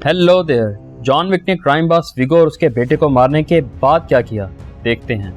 Hello there. John Wick ने crime boss Viggo और उसके बेटे को मारने के बाद क्या किया, देखते हैं।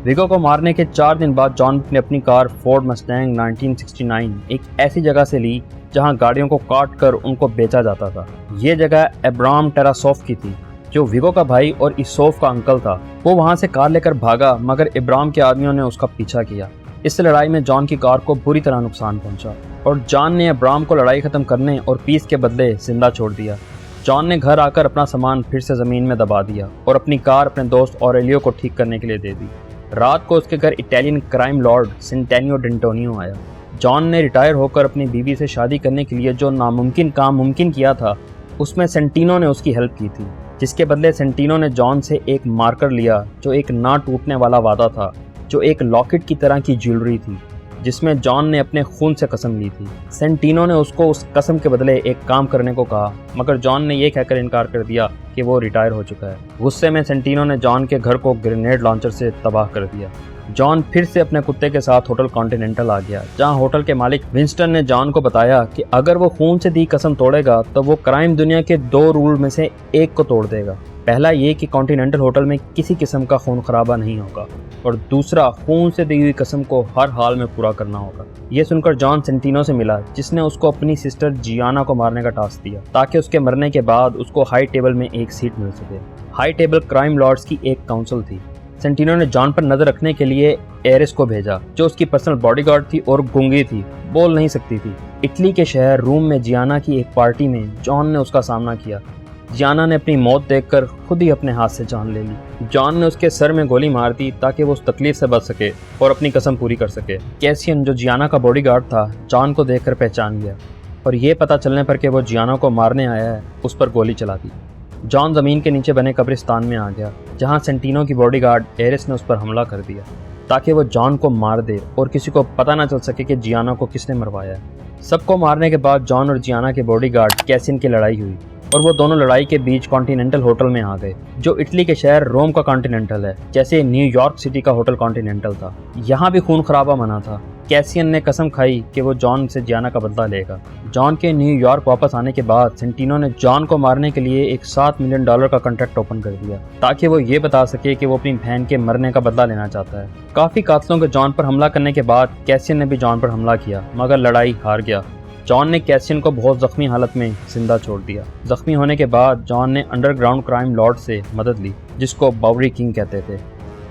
विगो को मारने के 4 दिन बाद जॉन विक ने अपनी कार फोर्ड मस्टैंग 1969 एक ऐसी जगह से ली जहां गाड़ियों को काट कर उनको बेचा जाता था। ये जगह एब्राम टेरासोफ की थी, जो विगो का भाई और इसोफ का अंकल था। वो वहां से कार लेकर भागा, मगर इब्राम के आदमियों ने उसका पीछा किया। इस लड़ाई में जॉन की कार को बुरी तरह नुकसान पहुंचा और जॉन ने इब्राम को लड़ाई खत्म करने और पीस के बदले जिंदा छोड़ दिया। जॉन ने घर आकर अपना सामान फिर से जमीन में दबा दिया और अपनी कार अपने दोस्त ऑरेलियो को ठीक करने के लिए दे दी। रात को उसके घर इटालियन क्राइम लॉर्ड सेंटेनियो डेंटोनियो आया। जॉन ने रिटायर होकर अपनी बीवी से शादी करने के लिए जो नामुमकिन काम मुमकिन किया था, उसमें सेंटिनो ने उसकी हेल्प की थी, जिसके बदले सेंटिनो ने जॉन से एक मार्कर लिया जो एक ना टूटने वाला वादा था, जो एक लॉकेट की तरह की ज्वेलरी थी, जिसमें जॉन ने अपने खून से कसम ली थी। सेंटिनो ने उसको उस कसम के बदले एक काम करने को कहा, मगर जॉन ने यह कहकर इनकार कर दिया कि वो रिटायर हो चुका है। गुस्से में सेंटिनो ने जॉन के घर को ग्रेनेड लॉन्चर से तबाह कर दिया। जॉन फिर से अपने कुत्ते के साथ होटल कॉन्टिनेंटल आ गया, जहां होटल के मालिक विंस्टन ने जॉन को बताया कि अगर वो खून से दी कसम तोड़ेगा तो वो क्राइम दुनिया के 2 रूल में से एक को तोड़ देगा। पहला ये कि कॉन्टिनेंटल होटल में किसी किस्म का खून खराबा नहीं होगा, और दूसरा, खून से दी हुई कसम को हर हाल में पूरा करना होगा। ये सुनकर जॉन सेंटिनो से मिला, जिसने उसको अपनी सिस्टर जियाना को मारने का टास्क दिया, ताकि उसके मरने के बाद उसको हाई टेबल में एक सीट मिल सके। हाई टेबल क्राइम लॉर्ड्स की एक काउंसिल थी। सेंटिनो ने जॉन पर नजर रखने के लिए एरिस को भेजा, जो उसकी पर्सनल बॉडीगार्ड थी और गूंगी थी, बोल नहीं सकती थी। इटली के शहर रोम में जियाना की एक पार्टी में जॉन ने उसका सामना किया। जियाना ने अपनी मौत देखकर खुद ही अपने हाथ से जान ले ली। जॉन ने उसके सर में गोली मार दी ताकि वो उस तकलीफ से बच सके और अपनी कसम पूरी कर सके। कैसियन, जो जियाना का बॉडीगार्ड था, जॉन को देखकर पहचान गया और ये पता चलने पर कि वो जियाना को मारने आया है, उस पर गोली चला दी। जॉन जमीन के नीचे बने कब्रिस्तान में आ गया, जहां सेंटिनो की बॉडीगार्ड एरिस ने उस पर हमला कर दिया ताकि वो जॉन को मार दे और किसी को पता न चल सके कि जियाना को किसने मरवाया है। सबको मारने के बाद जॉन और जियाना के बॉडीगार्ड कैसियन की लड़ाई हुई और वो दोनों लड़ाई के बीच कॉन्टिनेंटल होटल में आ गए, जो इटली के शहर रोम का कॉन्टिनेंटल है, जैसे न्यूयॉर्क सिटी का होटल कॉन्टिनेंटल था। यहाँ भी खून खराबा मना था। कैसियन ने कसम खाई कि वो जॉन से जियाना का बदला लेगा। जॉन के न्यूयॉर्क वापस आने के बाद सेंटिनो ने जॉन को मारने के लिए एक $7 मिलियन का कॉन्ट्रैक्ट ओपन कर दिया, ताकि वो ये बता सके कि वो अपनी बहन के मरने का बदला लेना चाहता है। काफी कातलों के जॉन पर हमला करने के बाद कैसियन ने भी जॉन पर हमला किया, मगर लड़ाई हार गया। जॉन ने कैसियन को बहुत जख्मी हालत में जिंदा छोड़ दिया। जख्मी होने के बाद जॉन ने अंडरग्राउंड क्राइम लॉर्ड से मदद ली, जिसको बाउरी किंग कहते थे।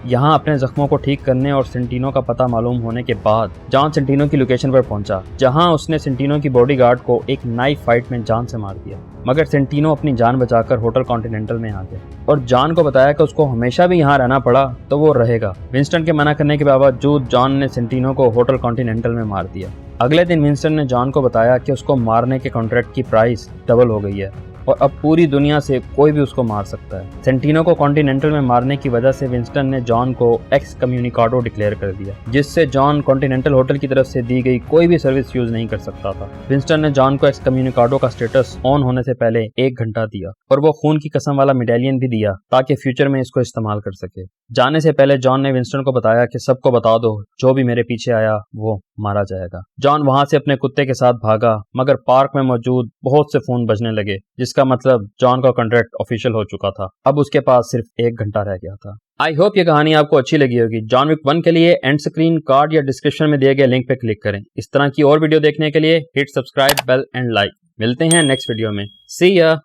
यहाँ अपने जख्मों को ठीक करने और सेंटिनो का पता मालूम होने के बाद जॉन सेंटिनो की लोकेशन पर पहुंचा, जहाँ उसने सेंटिनो की बॉडीगार्ड को एक नाइफ फाइट में जान से मार दिया, मगर सेंटिनो अपनी जान बचाकर होटल कॉन्टिनेंटल में आ गया और जॉन को बताया कि उसको हमेशा भी यहाँ रहना पड़ा तो वो रहेगा। विंस्टन के मना करने के बावजूद जॉन ने सेंटिनो को होटल कॉन्टिनेंटल में मार दिया। अगले दिन विंस्टन ने जॉन को बताया कि उसको मारने के कॉन्ट्रैक्ट की प्राइस डबल हो गई है और अब पूरी दुनिया से कोई भी उसको मार सकता है। सेंटिनो को कॉन्टिनेंटल में मारने की वजह से विंस्टन ने जॉन को एक्स कम्युनिकाडो डिक्लेयर कर दिया, जिससे जॉन कॉन्टिनेंटल होटल की तरफ से दी गई कोई भी सर्विस यूज नहीं कर सकता था। विंस्टन ने जॉन को एक्स कम्युनिकाडो का स्टेटस ऑन होने से पहले 1 घंटा दिया और वो खून की कसम वाला मेडेलियन भी दिया, ताकि फ्यूचर में इसको इस्तेमाल कर सके। जाने से पहले जॉन ने विंस्टन को बताया कि सबको बता दो, जो भी मेरे पीछे आया वो मारा जाएगा। जॉन वहां से अपने कुत्ते के साथ भागा, मगर पार्क में मौजूद बहुत से फोन बजने लगे, जिसका मतलब जॉन का कॉन्ट्रैक्ट ऑफिशियल हो चुका था। अब उसके पास सिर्फ 1 घंटा रह गया था। आई होप ये कहानी आपको अच्छी लगी होगी। जॉन विक 1 के लिए एंड स्क्रीन, कार्ड या डिस्क्रिप्शन में दिए गए लिंक पे क्लिक करें। इस तरह की और वीडियो देखने के लिए hit subscribe, bell and like. मिलते हैं नेक्स्ट वीडियो में। सी या।